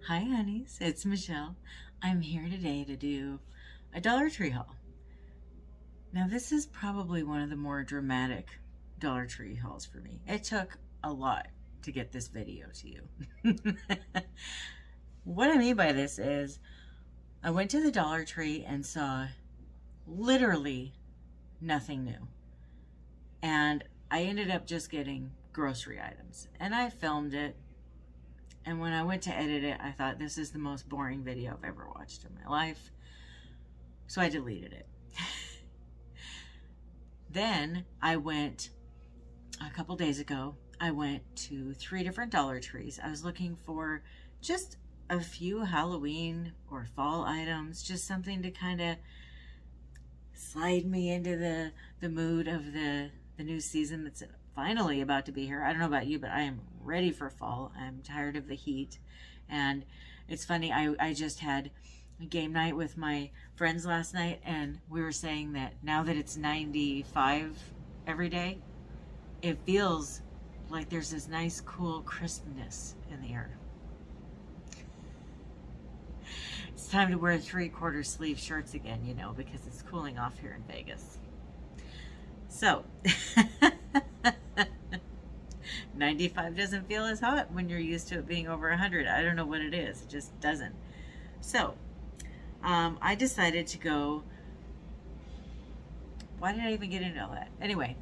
Hi honeys, it's Michelle. I'm here today to do a Dollar Tree haul. Now this is probably one of the more dramatic Dollar Tree hauls for me. It took a lot to get this video to you. What I mean by this is I went to the Dollar Tree and saw literally nothing new. And I ended up just getting grocery items. And I filmed it. And when I went to edit it, I thought this is the most boring video I've ever watched in my life. So I deleted it. Then I went, a couple days ago, I went to 3 different Dollar Trees. I was looking for just a few Halloween or fall items, just something to kind of slide me into the mood of the new season that's finally about to be here. I don't know about you, but I am ready for fall. I'm tired of the heat. And it's funny, I just had a game night with my friends last night, and we were saying that now that it's 95 every day, it feels like there's this nice cool crispness in the air. It's time to wear 3/4 sleeve shirts again, you know, because it's cooling off here in Vegas. So 95 doesn't feel as hot when you're used to it being over 100. I don't know what it is. It just doesn't. So I decided to go. Why did I even get into all that? Anyway,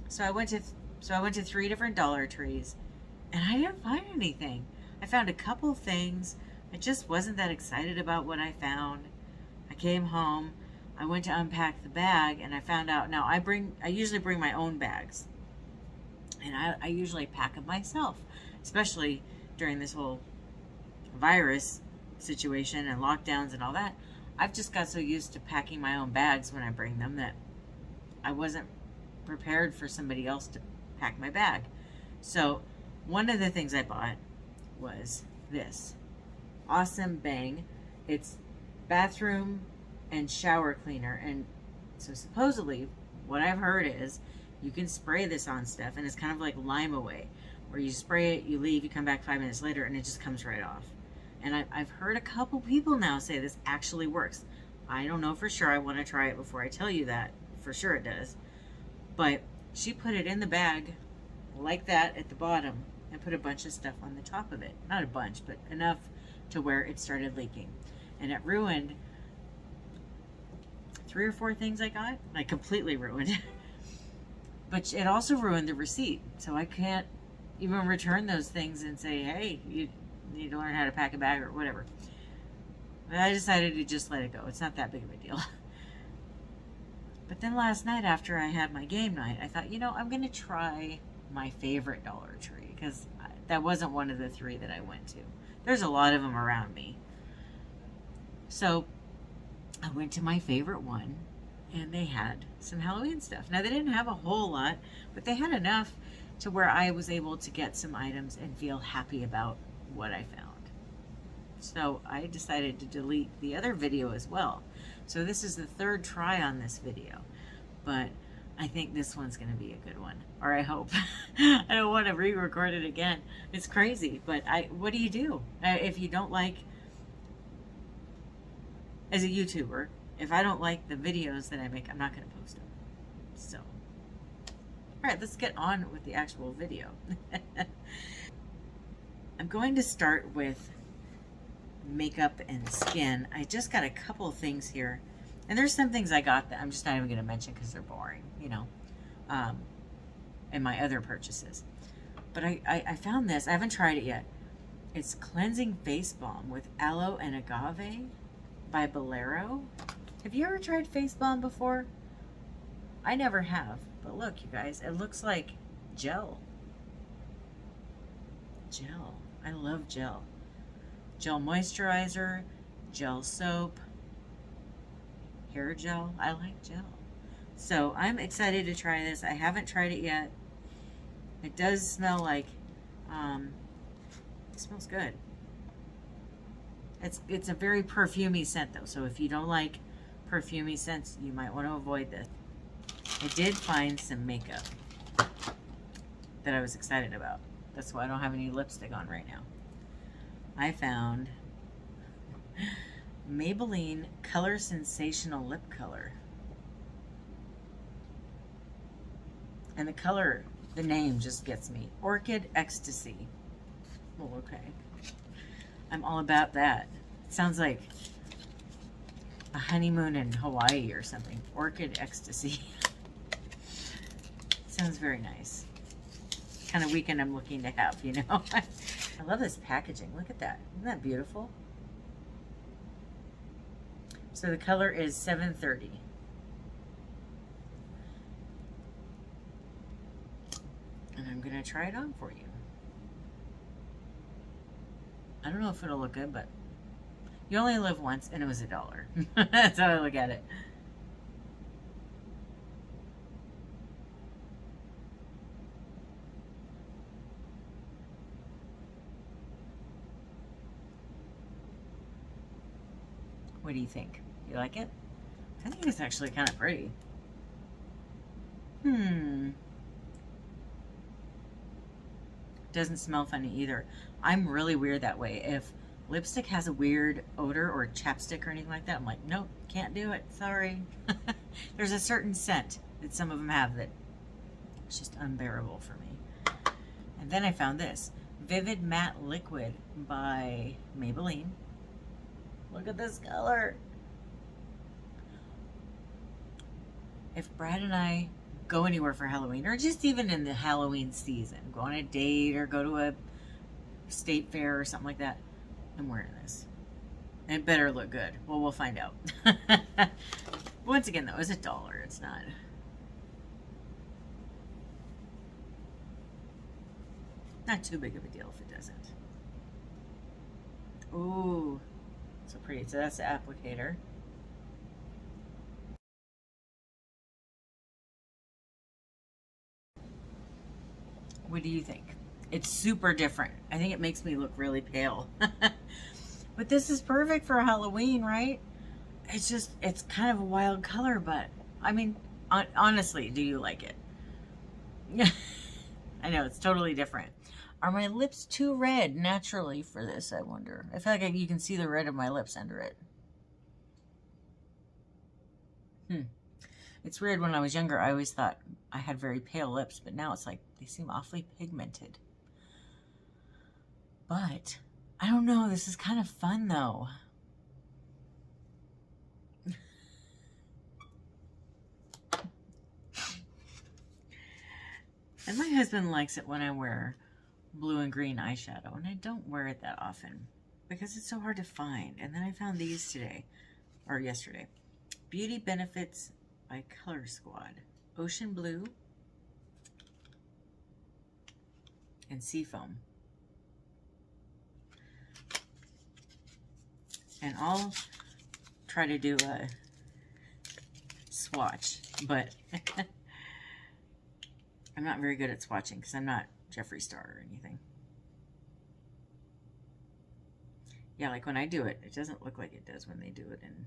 so I went to 3 different Dollar Trees, and I didn't find anything. I found a couple things. I just wasn't that excited about what I found. I came home. I went to unpack the bag, and I found out. Now I usually bring my own bags, and I usually pack them myself, especially during this whole virus situation and lockdowns and all that. I've just got so used to packing my own bags when I bring them that I wasn't prepared for somebody else to pack my bag. So one of the things I bought was this awesome Bang. It's bathroom and shower cleaner, and so supposedly what I've heard is you can spray this on stuff, and it's kind of like Lime Away, where you spray it, you leave, you come back 5 minutes later, and it just comes right off. And I've heard a couple people now say this actually works. I don't know for sure. I want to try it before I tell you that for sure it does. But she put it in the bag like that at the bottom and put a bunch of stuff on the top of it. Not a bunch, but enough to where it started leaking. And it ruined 3 or 4 things I got. Like completely ruined. But it also ruined the receipt. So I can't even return those things and say, hey, you need to learn how to pack a bag or whatever. But I decided to just let it go. It's not that big of a deal. But then last night after I had my game night, I thought, you know, I'm going to try my favorite Dollar Tree, because that wasn't one of the 3 that I went to. There's a lot of them around me. So I went to my favorite one, and they had some Halloween stuff. Now, they didn't have a whole lot, but they had enough to where I was able to get some items and feel happy about what I found. So I decided to delete the other video as well. So this is the 3rd try on this video, but I think this one's going to be a good one, or I hope. I don't want to re-record it again. It's crazy, but what do you do if you don't like, as a YouTuber, if I don't like the videos that I make, I'm not going to post them. So, all right, let's get on with the actual video. I'm going to start with makeup and skin. I just got a couple of things here, and there's some things I got that I'm just not even going to mention because they're boring, you know, and my other purchases. But I found this. I haven't tried it yet. It's Cleansing Face Balm with Aloe and Agave by Bolero. Have you ever tried face balm before? I never have, but look, you guys, it looks like gel. Gel. I love gel. Gel moisturizer, gel soap, hair gel. I like gel. So I'm excited to try this. I haven't tried it yet. It does smell like, it smells good. It's a very perfumey scent though, so if you don't like perfumey scents, you might want to avoid this. I did find some makeup that I was excited about. That's why I don't have any lipstick on right now. I found Maybelline Color Sensational Lip Color. And the color, the name just gets me. Orchid Ecstasy. Well, okay. I'm all about that. It sounds like a honeymoon in Hawaii or something. Orchid Ecstasy. Sounds very nice. Kind of weekend I'm looking to have, you know. I love this packaging. Look at that. Isn't that beautiful? So the color is 730. And I'm going to try it on for you. I don't know if it'll look good, but you only live once, and it was $1. That's how I look at it. What do you think? You like it? I think it's actually kind of pretty. Doesn't smell funny either. I'm really weird that way. If lipstick has a weird odor or chapstick or anything like that, I'm like, nope, can't do it. Sorry. There's a certain scent that some of them have that it's just unbearable for me. And then I found this Vivid Matte Liquid by Maybelline. Look at this color. If Brad and I go anywhere for Halloween, or just even in the Halloween season, go on a date or go to a state fair or something like that, I'm wearing this. It better look good. Well, we'll find out. Once again, though, it's $1. It's not too big of a deal if it doesn't. Ooh, so pretty. So that's the applicator. What do you think? It's super different. I think it makes me look really pale. But this is perfect for Halloween, right? It's just, it's kind of a wild color, but I mean, honestly, do you like it? I know, it's totally different. Are my lips too red naturally for this, I wonder? I feel like you can see the red of my lips under it. It's weird, when I was younger, I always thought I had very pale lips, but now it's like they seem awfully pigmented. But I don't know, this is kind of fun though. And my husband likes it when I wear blue and green eyeshadow, and I don't wear it that often because it's so hard to find. And then I found these today, or yesterday. Beauty Benefits by Color Squad. Ocean Blue and Seafoam. And I'll try to do a swatch, but I'm not very good at swatching because I'm not Jeffree Star or anything. Yeah, like when I do it, it doesn't look like it does when they do it in...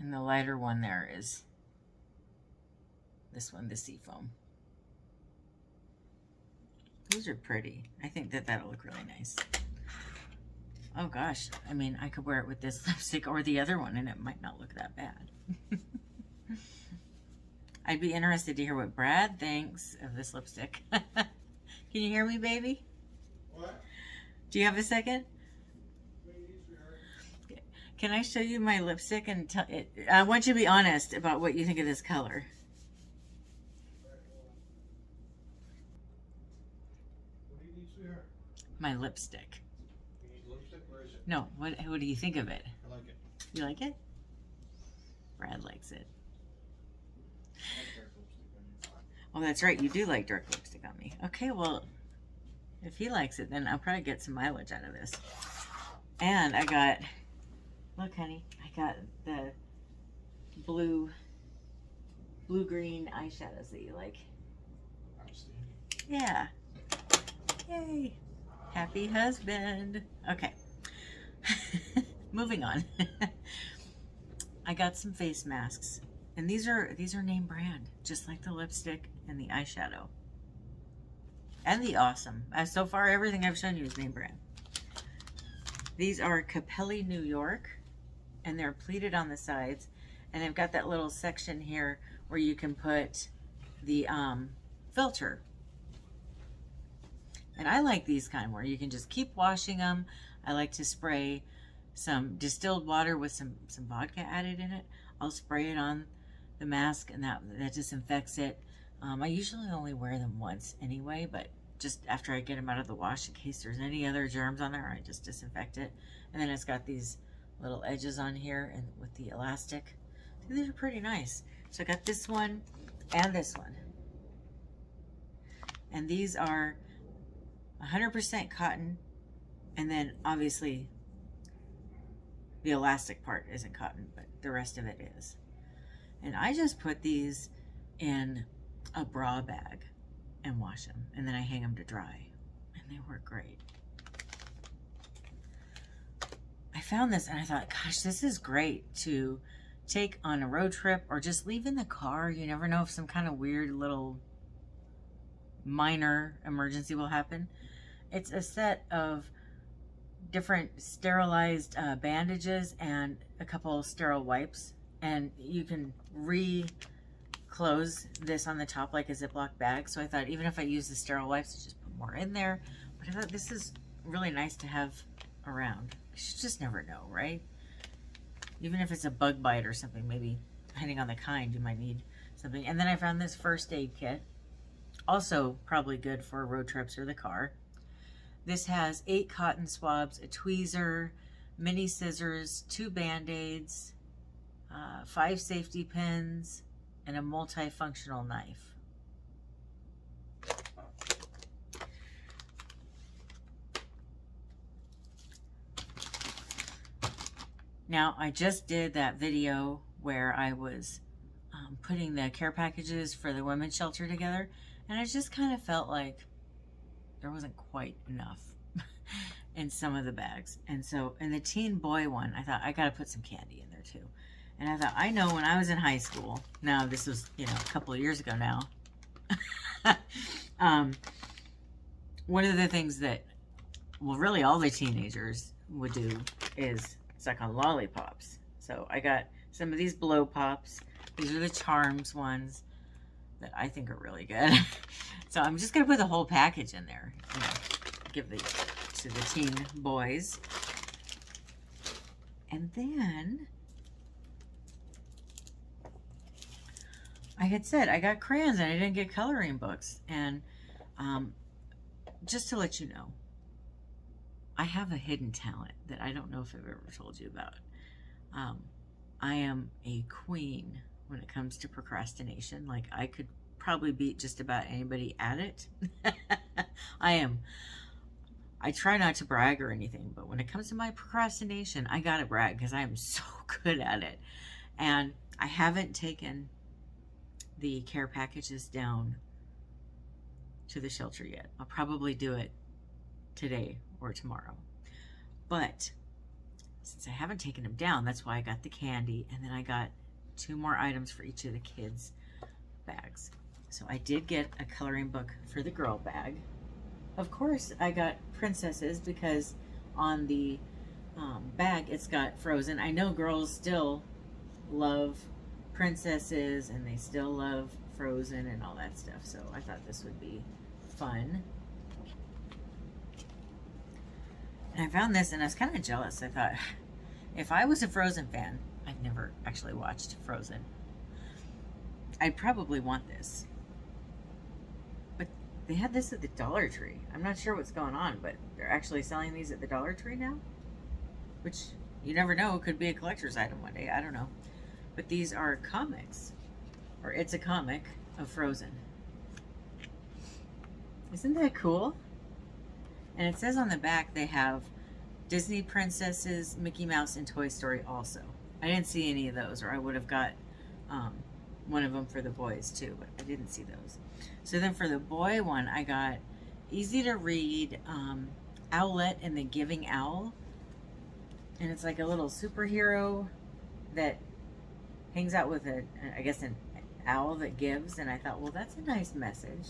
And the lighter one there is this one, the Seafoam. Those are pretty. I think that that'll look really nice. Oh gosh, I mean, I could wear it with this lipstick or the other one and it might not look that bad. I'd be interested to hear what Brad thinks of this lipstick. Can you hear me, baby? What? Do you have a second? Can I show you my lipstick and tell it? I want you to be honest about what you think of this color. What do you need, sweetheart? My lipstick. You need lipstick? Where is it? No, what do you think of it? I like it. You like it? Brad likes it. I like dark lipstick on you. Oh, that's right. You do like dark lipstick on me. Okay, well, if he likes it, then I'll probably get some mileage out of this. And I got, look, honey, I got the blue-green eyeshadows that you like. Outstanding. Yeah. Yay. Happy husband. Okay. Moving on. I got some face masks. And these are name brand, just like the lipstick and the eyeshadow. And the Awesome. So far, everything I've shown you is name brand. These are Capelli, New York, and they're pleated on the sides. And they've got that little section here where you can put the filter. And I like these kind where you can just keep washing them. I like to spray some distilled water with some vodka added in it. I'll spray it on the mask, and that disinfects it. I usually only wear them once anyway, but just after I get them out of the wash, in case there's any other germs on there, I just disinfect it. And then it's got these little edges on here and with the elastic. These are pretty nice. So I got this one and this one. And these are 100% cotton. And then obviously the elastic part isn't cotton, but the rest of it is. And I just put these in a bra bag and wash them. And then I hang them to dry. And they work great. I found this and I thought, gosh, this is great to take on a road trip or just leave in the car. You never know if some kind of weird little minor emergency will happen. It's a set of different sterilized bandages and a couple sterile wipes, and you can re-close this on the top like a Ziploc bag. So I thought even if I use the sterile wipes, I just put more in there. But I thought this is really nice to have around. You just never know, right? Even if it's a bug bite or something, maybe depending on the kind, you might need something. And then I found this first aid kit, also probably good for road trips or the car. This has 8 cotton swabs, a tweezer, mini scissors, 2 band-aids, 5 safety pins, and a multifunctional knife. Now, I just did that video where I was putting the care packages for the women's shelter together, and I just kind of felt like there wasn't quite enough in some of the bags. And so in the teen boy one, I thought I got to put some candy in there too. And I thought, I know when I was in high school, now this was, you know, a couple of years ago now, one of the things that, well, really all the teenagers would do is suck on lollipops. So I got some of these blow pops. These are the Charms ones that I think are really good. So I'm just gonna put the whole package in there, you know, give these to the teen boys. And then I had said I got crayons and I didn't get coloring books. And just to let you know, I have a hidden talent that I don't know if I've ever told you about. I am a queen when it comes to procrastination. Like, I could probably beat just about anybody at it. I try not to brag or anything, but when it comes to my procrastination, I gotta brag because I am so good at it. And I haven't taken the care packages down to the shelter yet. I'll probably do it today or tomorrow. But since I haven't taken them down, that's why I got the candy, and then I got 2 more items for each of the kids' bags. So I did get a coloring book for the girl bag. Of course, I got princesses because on the bag it's got Frozen. I know girls still love princesses and they still love Frozen and all that stuff. So I thought this would be fun. And I found this and I was kind of jealous. I thought, if I was a Frozen fan, I've never actually watched Frozen, I'd probably want this. But they had this at the Dollar Tree. I'm not sure what's going on, but they're actually selling these at the Dollar Tree now. Which, you never know, it could be a collector's item one day. I don't know. But these are comics. Or it's a comic of Frozen. Isn't that cool? And it says on the back they have Disney princesses, Mickey Mouse, and Toy Story also. I didn't see any of those, or I would have got one of them for the boys too, but I didn't see those. So then for the boy one, I got easy to read Owlet and the Giving Owl. And it's like a little superhero that hangs out with I guess an owl that gives. And I thought, well, that's a nice message.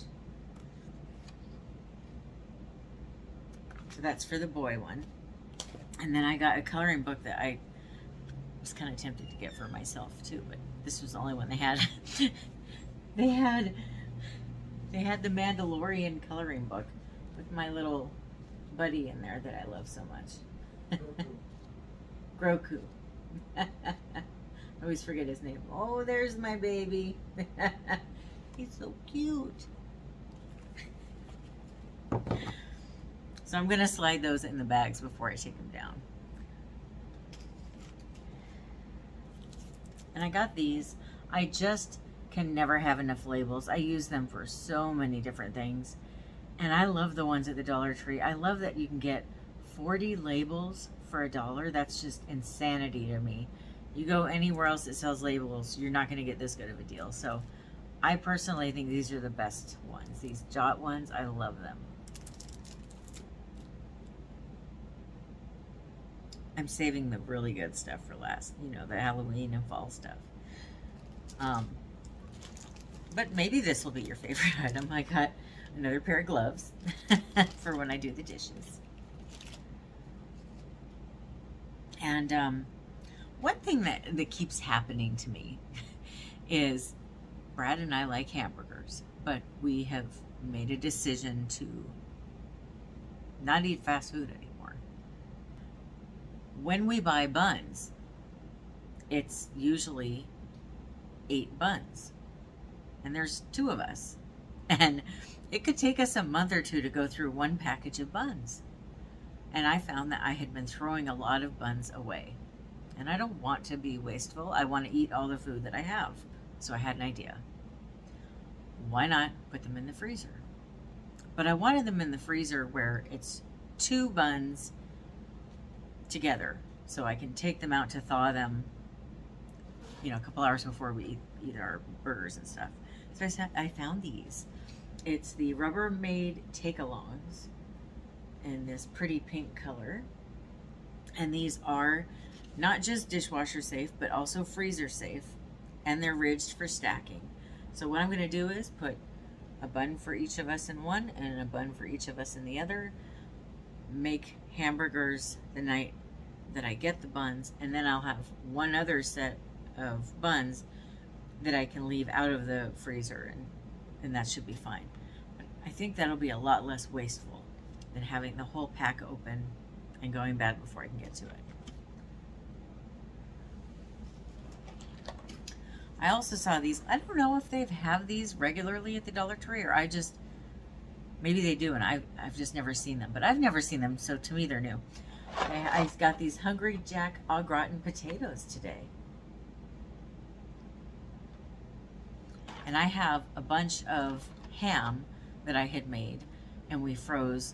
So that's for the boy one. And then I got a coloring book that I was kind of tempted to get for myself too, but this was the only one they had. they had the Mandalorian coloring book with my little buddy in there that I love so much. Groku. I always forget his name. Oh, there's my baby. He's so cute. So I'm going to slide those in the bags before I take them down. And I got these. I just can never have enough labels. I use them for so many different things. And I love the ones at the Dollar Tree. I love that you can get 40 labels for $1. That's just insanity to me. You go anywhere else that sells labels, you're not going to get this good of a deal. So I personally think these are the best ones. These Jot ones, I love them. I'm saving the really good stuff for last, you know, the Halloween and fall stuff. But maybe this will be your favorite item. I got another pair of gloves for when I do the dishes. And one thing that keeps happening to me is Brad and I like hamburgers, but we have made a decision to not eat fast food anymore. When we buy buns, it's usually 8 buns. And there's 2 of us. And it could take us a month or 2 to go through 1 package of buns. And I found that I had been throwing a lot of buns away. And I don't want to be wasteful. I want to eat all the food that I have. So I had an idea. Why not put them in the freezer? But I wanted them in the freezer where it's 2 buns together, so I can take them out to thaw them, you know, a couple hours before we eat our burgers and stuff. So I found these. It's the Rubbermaid Take-Alongs in this pretty pink color. And these are not just dishwasher safe, but also freezer safe. And they're ridged for stacking. So what I'm going to do is put a bun for each of us in one and a bun for each of us in the other. Make hamburgers the night that I get the buns, and then I'll have one other set of buns that I can leave out of the freezer, and that should be fine. But I think that'll be a lot less wasteful than having the whole pack open and going bad before I can get to it. I also saw these. I don't know if they have these regularly at the Dollar Tree, or maybe they do, and I've just never seen them. But I've never seen them, so to me they're new. I got these Hungry Jack au gratin potatoes today. And I have a bunch of ham that I had made, and we froze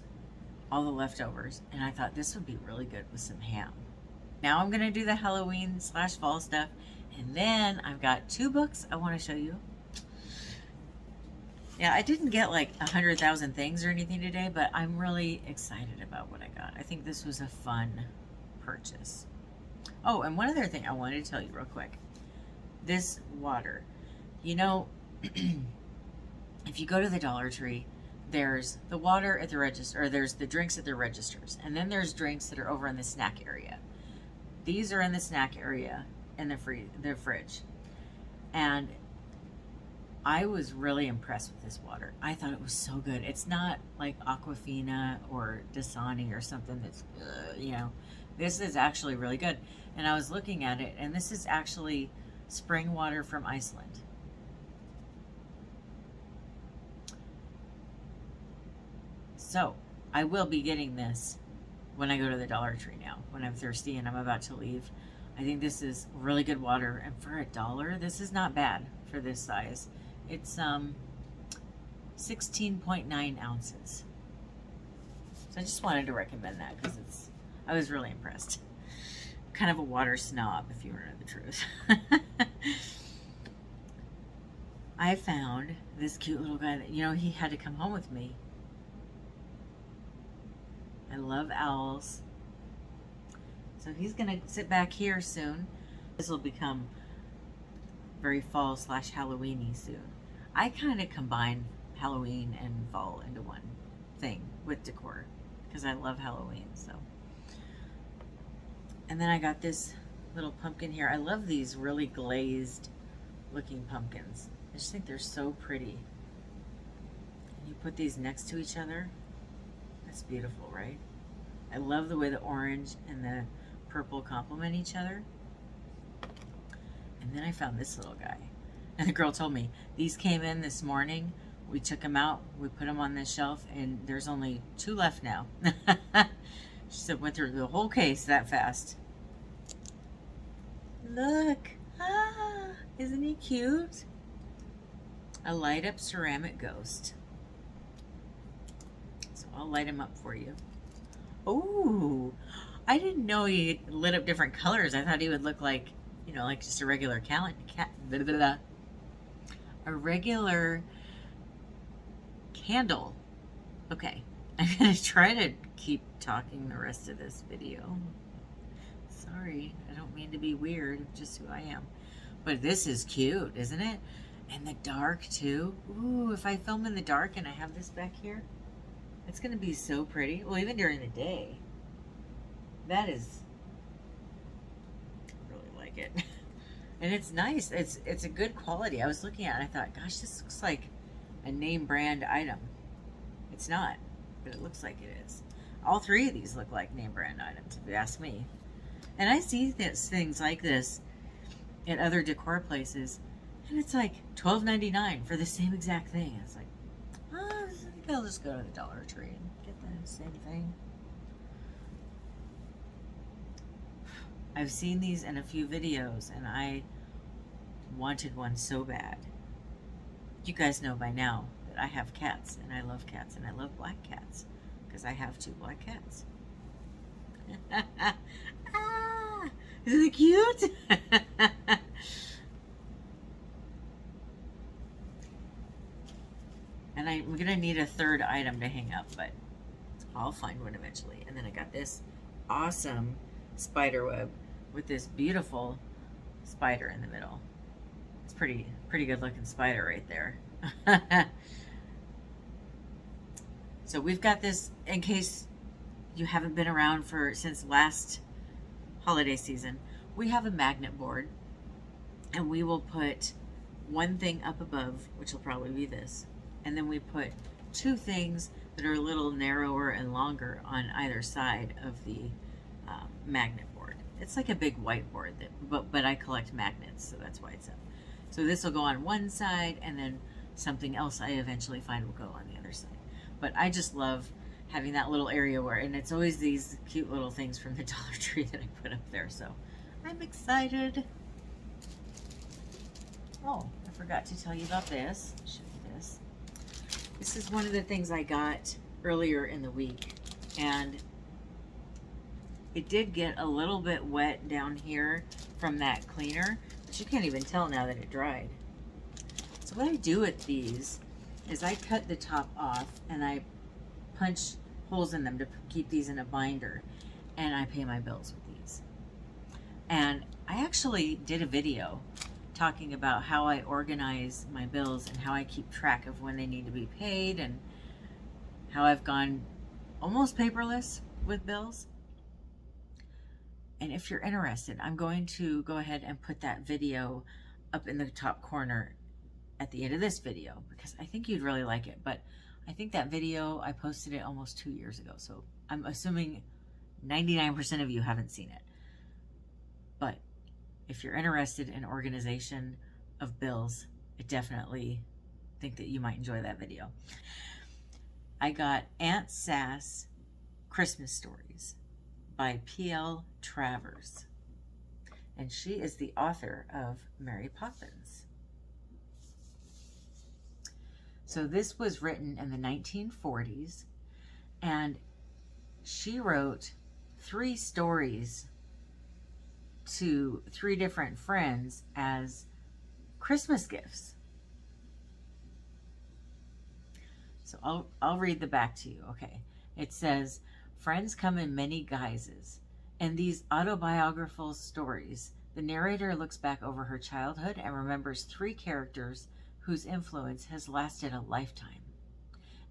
all the leftovers. And I thought this would be really good with some ham. Now I'm going to do the Halloween/fall stuff. And then I've got 2 books I want to show you. Yeah, I didn't get like 100,000 things or anything today, but I'm really excited about what I got. I think this was a fun purchase. Oh, and one other thing I wanted to tell you real quick. This water. You know, if you go to the Dollar Tree, there's the water at the register, or there's the drinks at the registers, and then there's drinks that are over in the snack area. These are in the snack area in the fridge. And I was really impressed with this water. I thought it was so good. It's not like Aquafina or Dasani or something that's, you know, this is actually really good. And I was looking at it, and this is actually spring water from Iceland. So I will be getting this when I go to the Dollar Tree now, when I'm thirsty and I'm about to leave. I think this is really good water, and for $1, this is not bad for this size. It's 16.9 ounces. So I just wanted to recommend that because I was really impressed. Kind of a water snob, if you want to know the truth. I found this cute little guy that, you know, he had to come home with me I love owls. So he's gonna sit back here soon. This will become very fall / Halloweeny soon. I kind of combine Halloween and fall into one thing with decor because I love Halloween. So, and then I got this little pumpkin here. I love these really glazed looking pumpkins. I just think they're so pretty. And you put these next to each other. That's beautiful, right? I love the way the orange and the purple complement each other. And then I found this little guy. And the girl told me, these came in this morning. We took them out. We put them on the shelf. And there's only 2 left now. She said, went through the whole case that fast. Look. Ah, isn't he cute? A light up ceramic ghost. So I'll light him up for you. Oh, I didn't know he lit up different colors. I thought he would look like, you know, like just a regular a regular candle. Okay, I'm gonna try to keep talking the rest of this video. Sorry, I don't mean to be weird, just who I am. But this is cute, isn't it? And the dark too. Ooh, if I film in the dark and I have this back here, it's gonna be so pretty. Well, even during the day. That is, I really like it. And it's nice. It's a good quality. I was looking at it and I thought, gosh, this looks like a name brand item. It's not, but it looks like it is. All 3 of these look like name brand items, if you ask me. And I see things like this at other decor places, and it's like $12.99 for the same exact thing. It's like, oh, I think I'll just go to the Dollar Tree and get the same thing. I've seen these in a few videos and I wanted one so bad. You guys know by now that I have cats and I love cats and I love black cats because I have 2 black cats. Ah, isn't it cute? And I'm gonna need a 3rd item to hang up, but I'll find one eventually. And then I got this awesome spider web with this beautiful spider in the middle. It's pretty good looking spider right there. So we've got this, in case you haven't been around since last holiday season, we have a magnet board and we will put one thing up above, which will probably be this, and then we put 2 things that are a little narrower and longer on either side of the magnet board. It's like a big whiteboard, but I collect magnets, so that's why it's up. So this will go on one side, and then something else I eventually find will go on the other side. But I just love having that little area and it's always these cute little things from the Dollar Tree that I put up there, so I'm excited. Oh, I forgot to tell you about this. I'll show you this. This is one of the things I got earlier in the week, and it did get a little bit wet down here from that cleaner, but you can't even tell now that it dried. So what I do with these is I cut the top off and I punch holes in them to keep these in a binder, and I pay my bills with these. And I actually did a video talking about how I organize my bills and how I keep track of when they need to be paid and how I've gone almost paperless with bills. And if you're interested, I'm going to go ahead and put that video up in the top corner at the end of this video because I think you'd really like it. But I think that video, I posted it almost 2 years ago, so I'm assuming 99% of you haven't seen it. But if you're interested in organization of bills, I definitely think that you might enjoy that video. I got Aunt Sass Christmas Stories by P.L. Travers, and she is the author of Mary Poppins. So this was written in the 1940s, and she wrote 3 stories to 3 different friends as Christmas gifts. So I'll read the back to you. Okay. It says, Friends come in many guises. In these autobiographical stories, the narrator looks back over her childhood and remembers 3 characters whose influence has lasted a lifetime.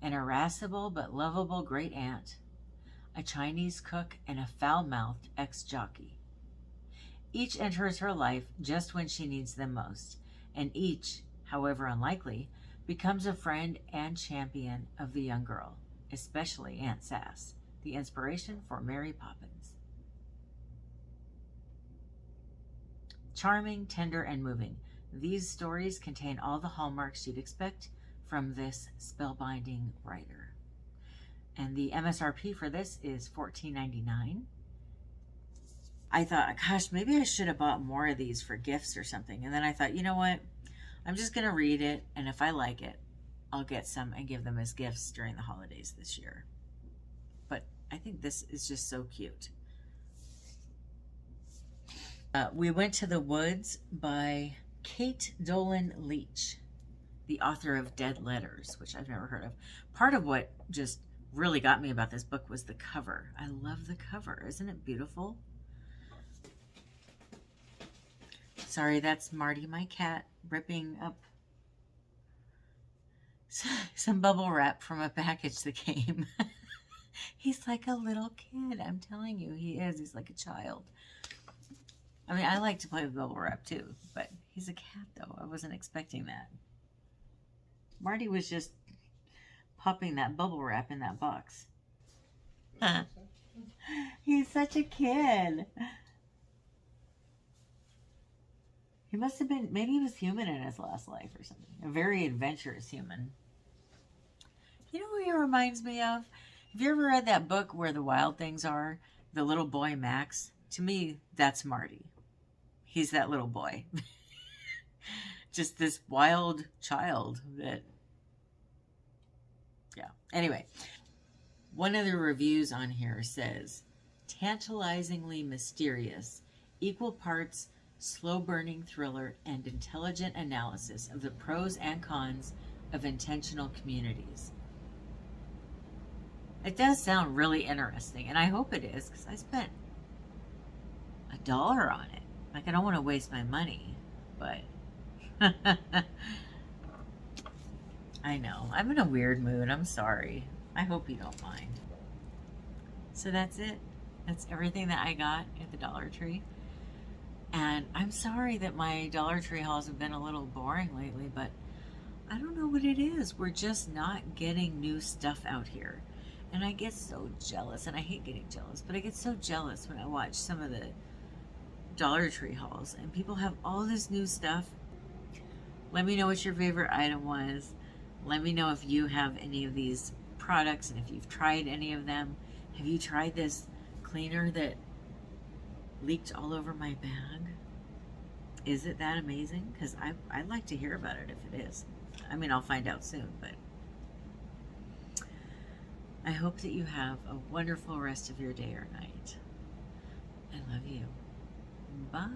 An irascible but lovable great aunt, a Chinese cook, and a foul-mouthed ex-jockey. Each enters her life just when she needs them most, and each, however unlikely, becomes a friend and champion of the young girl, especially Aunt Sass, the inspiration for Mary Poppins. Charming, tender, and moving, these stories contain all the hallmarks you'd expect from this spellbinding writer. And the MSRP for this is $14.99. I thought, gosh, maybe I should have bought more of these for gifts or something. And then I thought, you know what? I'm just going to read it, and if I like it, I'll get some and give them as gifts during the holidays this year. But I think this is just so cute. We Went to the Woods by Caite Dolan-Leach, the author of Dead Letters, which I've never heard of. Part of what just really got me about this book was the cover. I love the cover. Isn't it beautiful? Sorry, that's Marty, my cat, ripping up some bubble wrap from a package that came. He's like a little kid. I'm telling you, he is. He's like a child. I mean, I like to play with bubble wrap too, but he's a cat though. I wasn't expecting that. Marty was just popping that bubble wrap in that box. He's such a kid. He must have been, maybe he was human in his last life or something. A very adventurous human. You know who he reminds me of? Have you ever read that book Where the Wild Things Are? The little boy Max? To me, that's Marty. He's that little boy. Just this wild child that, yeah. Anyway, one of the reviews on here says, tantalizingly mysterious, equal parts slow-burning thriller and intelligent analysis of the pros and cons of intentional communities. It does sound really interesting, and I hope it is, because I spent $1 on it. Like, I don't want to waste my money, but I know. I'm in a weird mood. I'm sorry. I hope you don't mind. So that's it. That's everything that I got at the Dollar Tree. And I'm sorry that my Dollar Tree hauls have been a little boring lately, but I don't know what it is. We're just not getting new stuff out here. And I get so jealous, and I hate getting jealous, but I get so jealous when I watch some of the Dollar Tree hauls and people have all this new stuff. Let me know what your favorite item was. Let me know if you have any of these products and if you've tried any of them. Have you tried this cleaner that leaked all over my bag? Is it that amazing? Because I'd like to hear about it if it is. I mean, I'll find out soon, but I hope that you have a wonderful rest of your day or night. I love you. Bye.